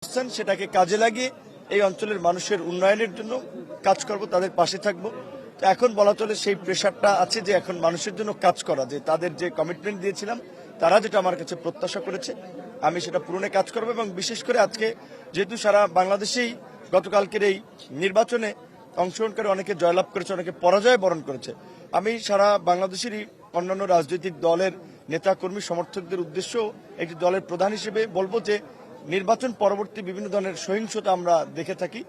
করছেন সেটাকে কাজে লাগিয়ে এই অঞ্চলের মানুষের উন্নয়নের জন্য কাজ করব, তাদের পাশে থাকব। তো এখন বলা চলে সেই প্রেশারটা আছে যে এখন মানুষের জন্য কাজ করা, যে তাদের যে কমিটমেন্ট দিয়েছিলাম তারা যেটা আমার কাছে প্রত্যাশা করেছে আমি সেটা পূরণে কাজ করব। এবং বিশেষ করে আজকে যেহেতু সারা বাংলাদেশেই গতকালকের এই নির্বাচনে অংশগ্রহণকারী অনেকে জয়লাভ করেছে, অনেকে পরাজয় বরণ করেছে, আমি সারা বাংলাদেশেরই অন্যান্য রাজনৈতিক দলের নেতা কর্মী সমর্থকদের উদ্দেশ্য একটি দলের প্রধান হিসেবে বলবো যে নির্বাচন পরবর্তী বিভিন্ন ধরনের সহিংসতা আমরা দেখে থাকি,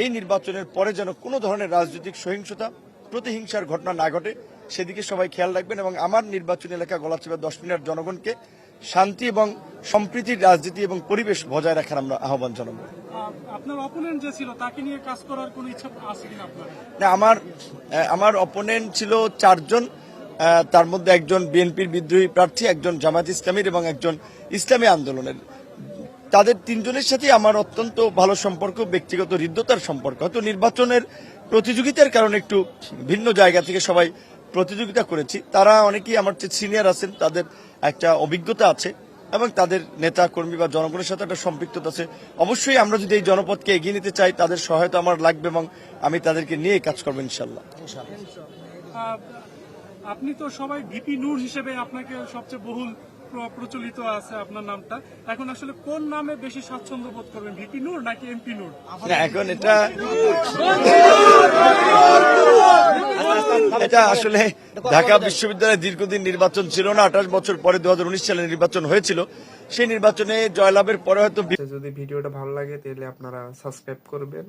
এই নির্বাচনের পরে যেন কোনো ধরনের রাজনৈতিক সহিংসতা প্রতিহিংসার ঘটনা না ঘটে সেদিকে সবাই খেয়াল রাখবেন। এবং আমার নির্বাচনী এলাকা গলাচিপা 10 মিনিট জনগণকে শান্তি এবং সম্প্রীতির রাজনীতি এবং পরিবেশ বজায় রাখার আমরা আহ্বান জানাবো। আপনার অপোনেন্ট যে ছিল তাকে নিয়ে কাজ করার কোনো ইচ্ছা আছে কিনা আপনার? না, আমার অপোনেন্ট ছিল 4 জন, তার মধ্যে একজন বিএনপির বিদ্রোহী প্রার্থী, একজন জামায়াত ইসলামীর এবং একজন ইসলামী আন্দোলনের। তাদের 3 জনের সাথে আমার অত্যন্ত ভালো সম্পর্ক, ব্যক্তিগত হৃদ্যতার সম্পর্ক। হয়তো নির্বাচনের প্রতিযোগিতার কারণে একটু ভিন্ন জায়গা থেকে সবাই প্রতিযোগিতা করেছি। তারা অনেকেই আমার চেয়ে সিনিয়র আছেন, তাদের একটা অভিজ্ঞতা আছে এবং তাদের নেতা কর্মী বা জনগণের সাথে একটা সম্পৃক্ততা আছে। অবশ্যই আমরা যদি এই জনপদকে এগিয়ে নিতে চাই তাদের সহায়তা আমার লাগবে এবং আমি তাদেরকে নিয়ে কাজ করবো ইনশাল্লাহ। আপনি তো সবাই ভিপি নূর হিসেবে আপনাকে সবচেয়ে বহুল প্রচলিত আছে আপনার নামটা। এখন আসলে কোন নামে বেশি স্বাচ্ছন্দ্য বোধ করবেন, ভিপি নূর নাকি এমপি নূর? এখন এটা আসলে ঢাকা বিশ্ববিদ্যালয়ে দীর্ঘদিন নির্বাচন ছিল না, 28 বছর পরে 2019 সালে নির্বাচন হয়েছিল। সেই নির্বাচনে জয়লাভের পরে হয়তো যদি ভিডিওটা ভালো লাগে তাহলে আপনারা সাবস্ক্রাইব করবেন